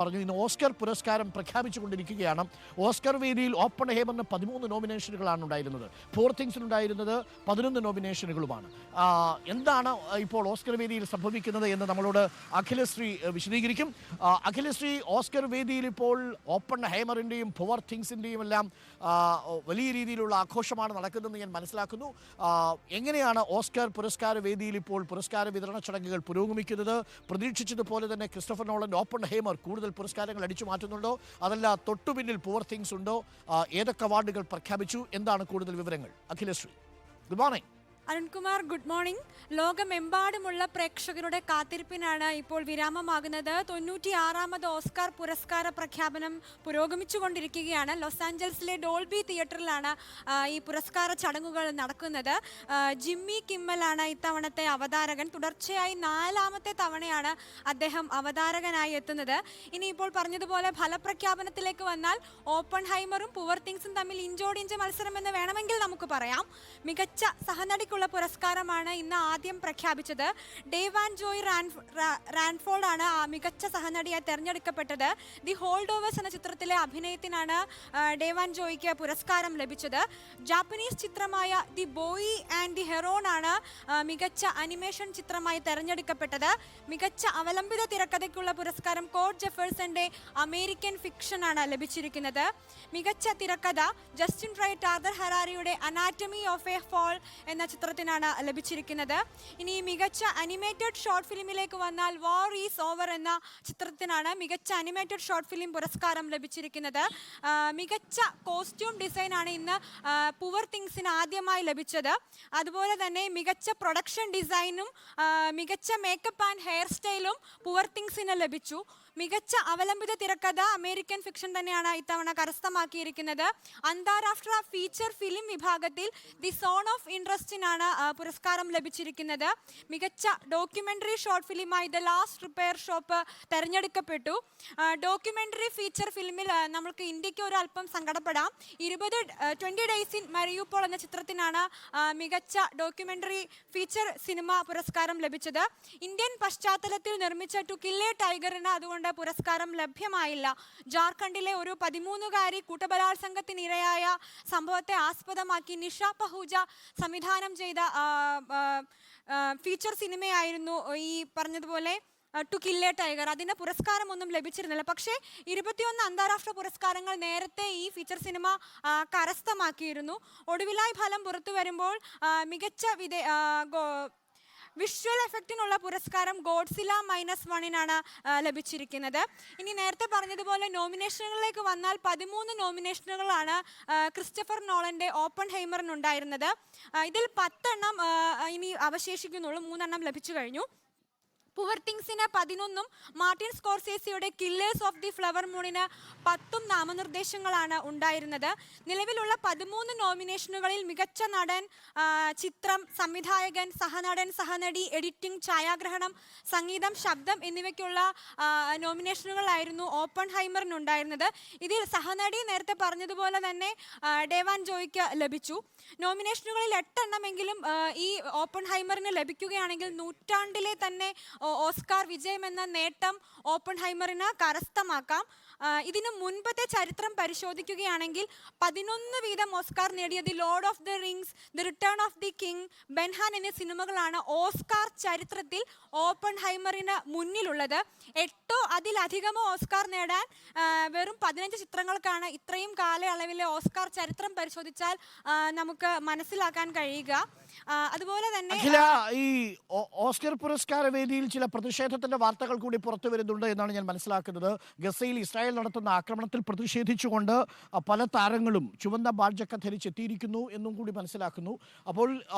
പറഞ്ഞു. ഇന്ന് ഓസ്കർ പുരസ്കാരം പ്രഖ്യാപിച്ചുകൊണ്ടിരിക്കുകയാണ്. ഓസ്കർ വേദിയിൽ ഓപ്പൺഹൈമറിന് 13 നോമിനേഷനുകളാണ് ഉണ്ടായിരുന്നത്. പോർ തിങ്സിനുണ്ടായിരുന്നത് 11 നോമിനേഷനുകളുമാണ്. എന്താണ് ഇപ്പോൾ ഓസ്കർ വേദിയിൽ സംഭവിക്കുന്നത് എന്ന് നമ്മളോട് അഖിലശ്രീ വിശദീകരിക്കും. അഖിലശ്രീ, ഓസ്കർ വേദിയിൽ ഇപ്പോൾ ഓപ്പൺഹൈമറിൻ്റെയും പോർ തിങ്സിൻ്റെയും എല്ലാം വലിയ രീതിയിലുള്ള ആഘോഷമാണ് നടക്കുന്നതെന്ന് ഞാൻ മനസ്സിലാക്കുന്നു. എങ്ങനെയാണ് ഓസ്കർ പുരസ്കാര വേദിയിൽ ഇപ്പോൾ പുരസ്കാര വിതരണ ചടങ്ങുകൾ പുരോഗമിക്കുന്നത്? പ്രതീക്ഷിച്ചതുപോലെ തന്നെ ക്രിസ്റ്റഫർ നോളൻ ഓപ്പൺഹൈമർ കൂടുതൽ പുരസ്കാരങ്ങൾ അടിച്ചു മാറ്റുന്നുണ്ടോ? അതല്ല തൊട്ടുപിന്നിൽ പുവർ തിങ്സ് ഉണ്ടോ? ഏതൊക്കെ അവാർഡുകൾ പ്രഖ്യാപിച്ചു? എന്താണ് കൂടുതൽ വിവരങ്ങൾ? Akhilasree, good morning. Arunkumar, good morning. ലോകമെമ്പാടുമുള്ള പ്രേക്ഷകരുടെ കാത്തിരിപ്പിനാണ് ഇപ്പോൾ വിരാമമാകുന്നത്. 96ാമത് ഓസ്കാർ പുരസ്കാര പ്രഖ്യാപനം പുരോഗമിച്ചുകൊണ്ടിരിക്കുകയാണ്. ലോസ് ആഞ്ചൽസിലെ ഡോൾബി തിയേറ്ററിലാണ് ഈ പുരസ്കാര ചടങ്ങുകൾ നടക്കുന്നത്. ജിമ്മി കിമ്മലാണ് ഇത്തവണത്തെ അവതാരകൻ. തുടർച്ചയായി 4ാമത്തെ തവണയാണ് അദ്ദേഹം അവതാരകനായി എത്തുന്നത്. ഇനിയിപ്പോൾ പറഞ്ഞതുപോലെ ഫലപ്രഖ്യാപനത്തിലേക്ക് വന്നാൽ ഓപ്പൺഹൈമറും പുവർ തിങ്സും തമ്മിൽ ഇഞ്ചോടിഞ്ച് മത്സരം എന്ന് വേണമെങ്കിൽ നമുക്ക് പറയാം. മികച്ച സഹനടിക്കുള്ള പുരസ്കാരമാണ് ഇന്ന് ആദ്യം പ്രഖ്യാപിച്ചത്. ഡേവാൻ ജോയ് റാൻഫോർഡ് ആണ് മികച്ച സഹനടിയായി തെരഞ്ഞെടുക്കപ്പെട്ടത്. ദി ഹോൾഡ് ഓവേഴ്സ് എന്ന ചിത്രത്തിലെ അഭിനയത്തിനാണ് ഡേവാൻ ജോയ്ക്ക് പുരസ്കാരം ലഭിച്ചത്. ജാപ്പനീസ് ചിത്രമായ the boy and the heron ആണ് മികച്ച അനിമേഷൻ ചിത്രമായി തെരഞ്ഞെടുക്കപ്പെട്ടത്. മികച്ച അവലംബിത തിരക്കഥയ്ക്കുള്ള പുരസ്കാരം കോഡ് ജെഫേഴ്സന്റെ അമേരിക്കൻ ഫിക്ഷൻ ആണ് ലഭിച്ചിരിക്കുന്നത്. മികച്ച തിരക്കഥ ജസ്റ്റിൻ റൈറ്റ് ആർതർ ഹറാരിയുടെ അനാറ്റമി ഓഫ് എ ഫോൾ എന്ന ചിത്രത്തിനാണ് ലഭിച്ചിരിക്കുന്നത്. ഇനി മികച്ച അനിമേറ്റഡ് ഷോർട്ട് ഫിലിമിലേക്ക് വന്നാൽ വാർ ഈസ് ഓവർ എന്ന ചിത്രത്തിനാണ് മികച്ച അനിമേറ്റഡ് ഷോർട്ട് ഫിലിം പുരസ്കാരം ലഭിച്ചിരിക്കുന്നത്. മികച്ച കോസ്റ്റ്യൂം ഡിസൈൻ ആണ് ഇന്ന് പുവർ തിങ്സിന് ആദ്യമായി ലഭിച്ചത്. അതുപോലെ തന്നെ മികച്ച പ്രൊഡക്ഷൻ ഡിസൈനും മികച്ച മേക്കപ്പ് ആൻഡ് ഹെയർ സ്റ്റൈലും പുവർ തിങ്സിന് ലഭിച്ചു. മികച്ച അവലംബിത തിരക്കഥ അമേരിക്കൻ ഫിക്ഷൻ തന്നെയാണ് ഇത്തവണ കരസ്ഥമാക്കിയിരിക്കുന്നത്. അന്താരാഷ്ട്ര ഫീച്ചർ ഫിലിം വിഭാഗത്തിൽ ദി സോൺ ഓഫ് ഇൻട്രസ്റ്റിനാണ് പുരസ്കാരം ലഭിച്ചിരിക്കുന്നത്. മികച്ച ഡോക്യുമെന്ററി ഷോർട്ട് ഫിലിമായി ദ ലാസ്റ്റ് റിപ്പയർ ഷോപ്പ് തെരഞ്ഞെടുക്കപ്പെട്ടു. ഡോക്യുമെന്ററി ഫീച്ചർ ഫിലിമിൽ നമുക്ക് ഇന്ത്യക്ക് ഒരു അല്പം സങ്കടപ്പെടാം. 20 ഡേയ്സ് ഇൻ മരിയുപോൾ എന്ന ചിത്രത്തിനാണ് മികച്ച ഡോക്യുമെന്ററി ഫീച്ചർ സിനിമ പുരസ്കാരം ലഭിച്ചത്. ഇന്ത്യൻ പശ്ചാത്തലത്തിൽ നിർമ്മിച്ച ടു കിൽ എ ടൈഗറിന് അതുകൊണ്ട് പുരസ്കാരം ലഭ്യമായില്ല. ജാർഖണ്ഡിലെ ഒരു 13-കാരി കൂട്ടബലാത്സംഗത്തിനിരയായ സംഭവത്തെ ആസ്പദമാക്കി നിഷ പഹൂജ സംവിധാനം ചെയ്ത ഫീച്ചർ സിനിമയായിരുന്നു ഈ പറഞ്ഞതുപോലെ ടു കിൽ എ ടൈഗർ. അതിന് പുരസ്കാരമൊന്നും ലഭിച്ചിരുന്നില്ല. പക്ഷേ 21 അന്താരാഷ്ട്ര പുരസ്കാരങ്ങൾ നേരത്തെ ഈ ഫീച്ചർ സിനിമ കരസ്ഥമാക്കിയിരുന്നു. ഒടുവിലായി ഫലം പുറത്തു വരുമ്പോൾ മികച്ച വിഷ്വൽ എഫക്റ്റിനുള്ള പുരസ്കാരം ഗോഡ്സില -1 ലഭിച്ചിരിക്കുന്നത്. ഇനി നേരത്തെ പറഞ്ഞതുപോലെ നോമിനേഷനുകളിലേക്ക് വന്നാൽ 13 നോമിനേഷനുകളാണ് ക്രിസ്റ്റഫർ നോളന്റെ ഓപ്പൺഹൈമറിനുണ്ടായിരുന്നത്. ഇതിൽ 10 എണ്ണം ഇനി അവശേഷിക്കുന്നുള്ളൂ. 3 എണ്ണം ലഭിച്ചു കഴിഞ്ഞു. പുവർ തിങ്സിന് 11ഉം മാർട്ടിൻ സ്കോർസേസിയുടെ കില്ലേഴ്സ് ഓഫ് ദി ഫ്ലവർ മൂണിന് 10 നാമനിർദ്ദേശങ്ങളാണ് ഉണ്ടായിരുന്നത്. നിലവിലുള്ള 13 നോമിനേഷനുകളിൽ മികച്ച നടൻ, ചിത്രം, സംവിധായകൻ, സഹനടൻ, സഹനടി, എഡിറ്റിംഗ്, ഛായാഗ്രഹണം, സംഗീതം, ശബ്ദം എന്നിവയ്ക്കുള്ള നോമിനേഷനുകളായിരുന്നു ഓപ്പൺഹൈമറിനുണ്ടായിരുന്നത്. ഇതിൽ സഹനടി നേരത്തെ പറഞ്ഞതുപോലെ തന്നെ ഡേവാൻ ജോയ്ക്ക് ലഭിച്ചു. നോമിനേഷനുകളിൽ 8 എണ്ണമെങ്കിലും ഈ ഓപ്പൺഹൈമറിന് ലഭിക്കുകയാണെങ്കിൽ നൂറ്റാണ്ടിലെ തന്നെ ഓസ്കാർ വിജയം എന്ന നേട്ടം ഓപ്പൺഹൈമറിന് കരസ്ഥമാക്കാം. ഇതിനു മുൻപത്തെ ചരിത്രം പരിശോധിക്കുകയാണെങ്കിൽ 11 വീതം ഓസ്കാർ നേടിയ the lord of the rings, the return of the king, Ben Hur എന്നീ സിനിമകളാണ് ഓസ്കാർ ചരിത്രത്തിൽ ഓപ്പൺഹൈമറിന് മുന്നിലുള്ളത്. 8ഓ അതിലധികമോ ഓസ്കാർ നേടാൻ വെറും 15 ചിത്രങ്ങൾക്കാണ് ഇത്രയും കാലയളവിലെ ഓസ്കാർ ചരിത്രം പരിശോധിച്ചാൽ നമുക്ക് മനസ്സിലാക്കാൻ കഴിയുക. അതുപോലെ തന്നെ ഈ ഓസ്കർ പുരസ്കാര വേദിയിൽ ചില പ്രതിഷേധത്തിന്റെ വാർത്തകൾ കൂടി പുറത്തു വരുന്നുണ്ട് എന്നാണ് ഞാൻ മനസ്സിലാക്കുന്നത്. ഗസയിൽ ഇസ്രായേൽ നടത്തുന്ന ആക്രമണത്തിൽ പ്രതിഷേധിച്ചുകൊണ്ട് പല താരങ്ങളും ചുവന്ന ബാഡ്ജൊക്കെ ധരിച്ചെത്തിയിരിക്കുന്നു എന്നും കൂടി മനസ്സിലാക്കുന്നു. അപ്പോൾ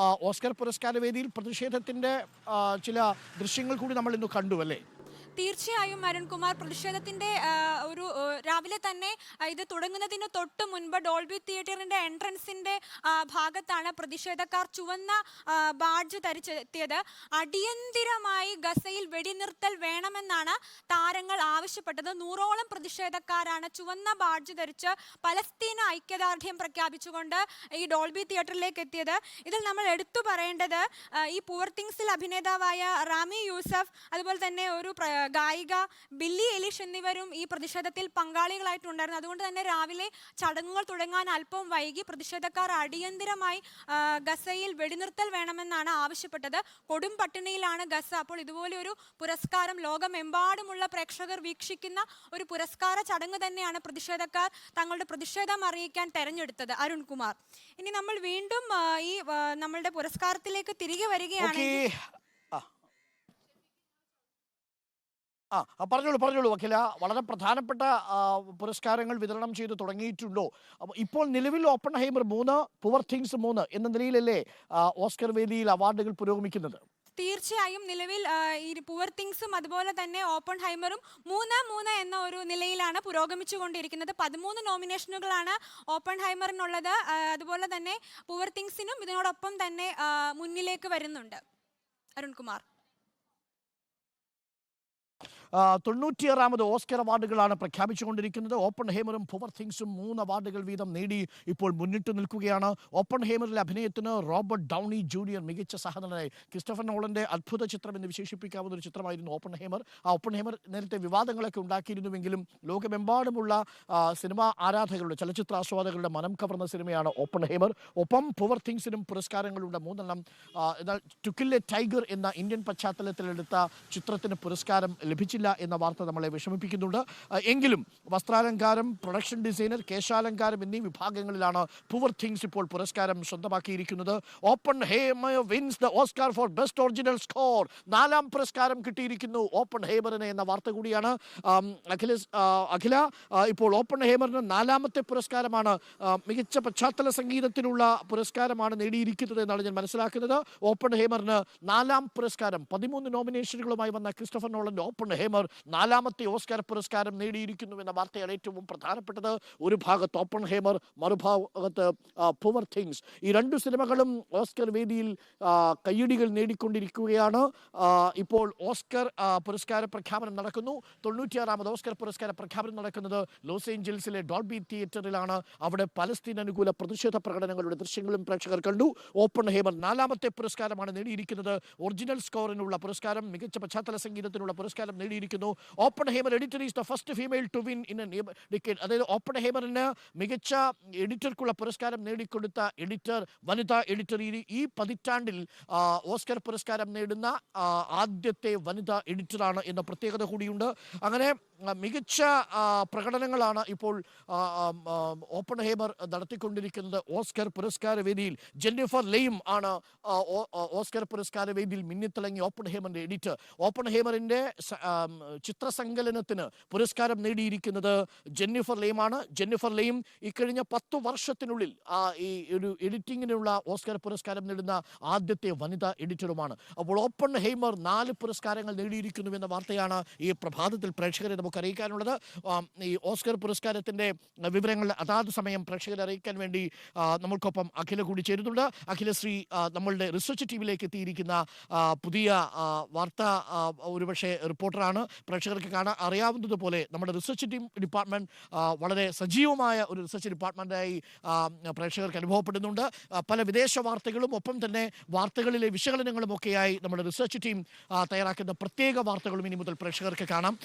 ഓസ്കർ പുരസ്കാര വേദിയിൽ പ്രതിഷേധത്തിന്റെ ചില ദൃശ്യങ്ങൾ കൂടി നമ്മൾ ഇന്ന് കണ്ടു അല്ലേ? തീർച്ചയായും അരുൺകുമാർ, പ്രതിഷേധത്തിന്റെ ഒരു രാവിലെ തന്നെ ഇത് തുടങ്ങുന്നതിന് തൊട്ട് മുൻപ് ഡോൾബി തിയേറ്ററിന്റെ എൻട്രൻസിന്റെ ഭാഗത്താണ് പ്രതിഷേധക്കാർ ചുവന്ന ബാഡ്ജ് ധരിച്ചെത്തിയത്. അടിയന്തിരമായി ഗസയിൽ വെടിനിർത്തൽ വേണമെന്നാണ് താരങ്ങൾ ആവശ്യപ്പെട്ടത്. 100ഓളം പ്രതിഷേധക്കാരാണ് ചുവന്ന ബാഡ്ജ് ധരിച്ച് പലസ്തീന ഐക്യദാർഢ്യം പ്രഖ്യാപിച്ചുകൊണ്ട് ഈ ഡോൾബി തിയേറ്ററിലേക്ക് എത്തിയത്. ഇതിൽ നമ്മൾ എടുത്തു പറയേണ്ടത് ഈ പുവർ തിങ്സിൽ അഭിനേതാവായ റാമി യൂസഫ്, അതുപോലെ തന്നെ ഒരു ഗായിക ബില്ലി എലിഷ് എന്നിവരും ഈ പ്രതിഷേധത്തിൽ പങ്കാളികളായിട്ടുണ്ടായിരുന്നു. അതുകൊണ്ട് തന്നെ രാവിലെ ചടങ്ങുകൾ തുടങ്ങാൻ അല്പം വൈകി. പ്രതിഷേധക്കാർ അടിയന്തിരമായി ഗസയിൽ വെടിനിർത്തൽ വേണമെന്നാണ് ആവശ്യപ്പെട്ടത്. കൊടും പട്ടിണിയിലാണ് ഗസ. അപ്പോൾ ഇതുപോലെ ഒരു പുരസ്കാരം ലോകമെമ്പാടുമുള്ള പ്രേക്ഷകർ വീക്ഷിക്കുന്ന ഒരു പുരസ്കാര ചടങ്ങ് തന്നെയാണ് പ്രതിഷേധക്കാർ തങ്ങളുടെ പ്രതിഷേധം അറിയിക്കാൻ തെരഞ്ഞെടുത്തത്. അരുൺകുമാർ, ഇനി നമ്മൾ വീണ്ടും ഈ നമ്മളുടെ പുരസ്കാരത്തിലേക്ക് തിരികെ വരികയാണെങ്കിൽ പറഞ്ഞോളൂ അഖില. വളരെ പ്രധാനപ്പെട്ട പുരസ്കാരങ്ങൾ വിതരണം ചെയ്ത് തുടങ്ങിയിട്ടുണ്ടോ? ഇപ്പോൾ നിലവിൽ ഓപ്പൺഹൈമർ 3, പുവർ തിങ്സ് 3 എന്ന നിലയിലല്ലേ ഓസ്കർ വേദിയിൽ അവാർഡുകൾ പുരോഗമിക്കുന്നത്? തീർച്ചയായും നിലവിൽ ഈ പുവർ തിങ്സും അതുപോലെ തന്നെ ഓപ്പൺഹൈമറും 3-3 എന്ന ഒരു നിലയിലാണ് പുരോഗമിച്ചുകൊണ്ടിരിക്കുന്നത്. 13 നോമിനേഷനുകളാണ് ഓപ്പൺഹൈമറിനുള്ളത്. അതുപോലെ തന്നെ പുവർ തിങ്സിനും ഇതിനോടൊപ്പം തന്നെ മുന്നിലേക്ക് വരുന്നുണ്ട്. അരുൺകുമാർ, 96ാമത് ഓസ്കർ അവാർഡുകളാണ് പ്രഖ്യാപിച്ചുകൊണ്ടിരിക്കുന്നത്. ഓപ്പൺഹൈമറും പുവർ തിങ്സും 3 അവാർഡുകൾ വീതം നേടി ഇപ്പോൾ മുന്നിട്ട് നിൽക്കുകയാണ്. ഓപ്പൺഹൈമറിലെ അഭിനയത്തിന് റോബർട്ട് ഡൗണി ജൂനിയർ മികച്ച സഹനടനായി. ക്രിസ്റ്റഫർ നോളന്റെ അത്ഭുത ചിത്രം എന്ന് വിശേഷിപ്പിക്കാവുന്ന ഒരു ചിത്രമായിരുന്നു ഓപ്പൺഹൈമർ. ഓപ്പൺഹൈമർ നേരത്തെ വിവാദങ്ങളൊക്കെ ഉണ്ടാക്കിയിരുന്നുവെങ്കിലും ലോകമെമ്പാടുമുള്ള സിനിമാ ആരാധകരുടെ, ചലച്ചിത്ര ആസ്വാദകരുടെ മനം കവർന്ന സിനിമയാണ് ഓപ്പൺഹൈമർ. ഒപ്പം പുവർ തിങ്സിനും പുരസ്കാരങ്ങളുണ്ട് 3 എന്നാൽ ടു കിൽ എ ടൈഗർ എന്ന ഇന്ത്യൻ പശ്ചാത്തലത്തിലെടുത്ത ചിത്രത്തിന് പുരസ്കാരം ലഭിച്ചില്ല എന്ന വാർത്ത നമ്മളെ വിഷമിപ്പിക്കുന്നുണ്ട്. എങ്കിലും വസ്ത്രാലങ്കാരം, പ്രൊഡക്ഷൻ ഡിസൈനർ, കേശാലങ്കാരം എന്നീ വിഭാഗങ്ങളിലാണ് പുവർ തിങ്സ് ഇപ്പോൾ പുരസ്കാരം സ്വന്തമാക്കിയിരിക്കുന്നത്. Oppenheimer wins the Oscar for best original score. 4ാം പുരസ്കാരം കിട്ടിയിരിക്കുന്നു ഓപ്പൺഹൈമറിന് എന്ന വാർത്ത കൂടിയാണ്. അഖില, ഇപ്പോൾ ഓപ്പൺഹൈമറിന് 4ാമത്തെ പുരസ്കാരമാണ്. മികച്ച പശ്ചാത്തല സംഗീതത്തിനുള്ള പുരസ്കാരമാണ് നേടിയിരിക്കുന്നത് എന്നാണ് ഞാൻ മനസ്സിലാക്കുന്നത്. ഓപ്പൺഹൈമറിന് 4ാം പുരസ്കാരം. 13 നോമിനേഷനുകളുമായി വന്ന ക്രിസ്റ്റഫർ നോളന്റെ ഓപ്പൺഹൈമർ 4ാമത്തെ ഓസ്കാർ പുരസ്കാരം നേടിയിരിക്കുന്നു എന്ന വാർത്തയാണ് ഏറ്റവും പ്രധാനപ്പെട്ടത്. ഒരു ഭാഗത്ത് ഓപ്പൺഹൈമർ, മറുഭാഗത്ത് പുവർ തിങ്സ്. ഈ 2 സിനിമകളും ഓസ്കർ വേദിയിൽ കയ്യടികൾ നേടിക്കൊണ്ടിരിക്കുകയാണ്. ഇപ്പോൾ ഓസ്കർ പുരസ്കാര പ്രഖ്യാപനം നടക്കുന്നു. 96ാമത് ഓസ്കർ പുരസ്കാര പ്രഖ്യാപനം നടക്കുന്നത് ലോസ് ഏഞ്ചൽസിലെ ഡോൾബി തിയേറ്ററിലാണ്. അവിടെ പലസ്തീൻ അനുകൂല പ്രതിഷേധ പ്രകടനങ്ങളുടെ ദൃശ്യങ്ങളും പ്രേക്ഷകർ കണ്ടു. ഓപ്പൺഹൈമർ 4ാമത്തെ പുരസ്കാരമാണ് നേടിയിരിക്കുന്നത്. ഒറിജിനൽ സ്കോറിനുള്ള പുരസ്കാരം, മികച്ച പശ്ചാത്തല സംഗീതത്തിനുള്ള പുരസ്കാരം നേടിയിരിക്കുന്നു. Oppenheimer editor is the first female to win in a decade. അതായത് ഓപ്പൺഹൈമറിന് മികച്ച എഡിറ്റർക്കുള്ള പുരസ്കാരം നേടിക്കൊടുത്ത വനിതാ എഡിറ്റർ, ഈ പതിറ്റാണ്ടിൽ ഓസ്കർ പുരസ്കാരം നേടുന്ന ആദ്യത്തെ വനിതാ എഡിറ്ററാണ് എന്ന പ്രത്യേകത കൂടിയുണ്ട്. അങ്ങനെ മികച്ച പ്രകടനങ്ങളാണ് ഇപ്പോൾ ഓപ്പൺഹൈമർ നടത്തിക്കൊണ്ടിരിക്കുന്നത്. ഓസ്കർ പുരസ്കാര വേദിയിൽ ജെന്നിഫർ ലെയും ആണ് ഓസ്കർ പുരസ്കാര വേദിയിൽ മിന്നിത്തിളങ്ങി ഓപ്പൺഹൈമറിന്റെ എഡിറ്റർ. ഓപ്പൺഹൈമറിന്റെ ചിത്രസങ്കലനത്തിന് പുരസ്കാരം നേടിയിരിക്കുന്നത് ജെന്നിഫർ ലെയുമാണ്. ജെന്നിഫർ ലെയും ഇക്കഴിഞ്ഞ 10 വർഷത്തിനുള്ളിൽ ഈ ഒരു എഡിറ്റിങ്ങിനുള്ള ഓസ്കർ പുരസ്കാരം നേടുന്ന ആദ്യത്തെ വനിതാ എഡിറ്ററുമാണ്. അപ്പോൾ ഓപ്പൺഹൈമർ 4 പുരസ്കാരങ്ങൾ നേടിയിരിക്കുന്നു എന്ന വാർത്തയാണ് ഈ പ്രഭാതത്തിൽ പ്രേക്ഷകരെ നമുക്ക് അറിയിക്കാനുള്ളത്. ഈ ഓസ്കർ പുരസ്കാരത്തിന്റെ വിവരങ്ങൾ അതാത് സമയം പ്രേക്ഷകരെ അറിയിക്കാൻ വേണ്ടി നമ്മൾക്കൊപ്പം അഖില കൂടി ചേരുന്നുണ്ട്. അഖിലശ്രീ നമ്മളുടെ റിസർച്ച് ടീമിലേക്ക് എത്തിയിരിക്കുന്ന പുതിയ വാർത്താ ഒരുപക്ഷെ റിപ്പോർട്ടറാണ്. പ്രേക്ഷകർക്ക് അറിയാവുന്നതുപോലെ നമ്മുടെ റിസർച്ച് ടീം ഡിപ്പാർട്ട്മെന്റ് വളരെ സജീവമായ ഒരു റിസർച്ച് ഡിപ്പാർട്ട്മെന്റായി പ്രേക്ഷകർക്ക് അനുഭവപ്പെടുന്നുണ്ട്. പല വിദേശ വാർത്തകളും ഒപ്പം തന്നെ വാർത്തകളിലെ വിശകലനങ്ങളും ഒക്കെയായി നമ്മുടെ റിസർച്ച് ടീം തയ്യാറാക്കുന്ന പ്രത്യേക വാർത്തകളും ഇനി മുതൽ പ്രേക്ഷകർക്ക് കാണാം.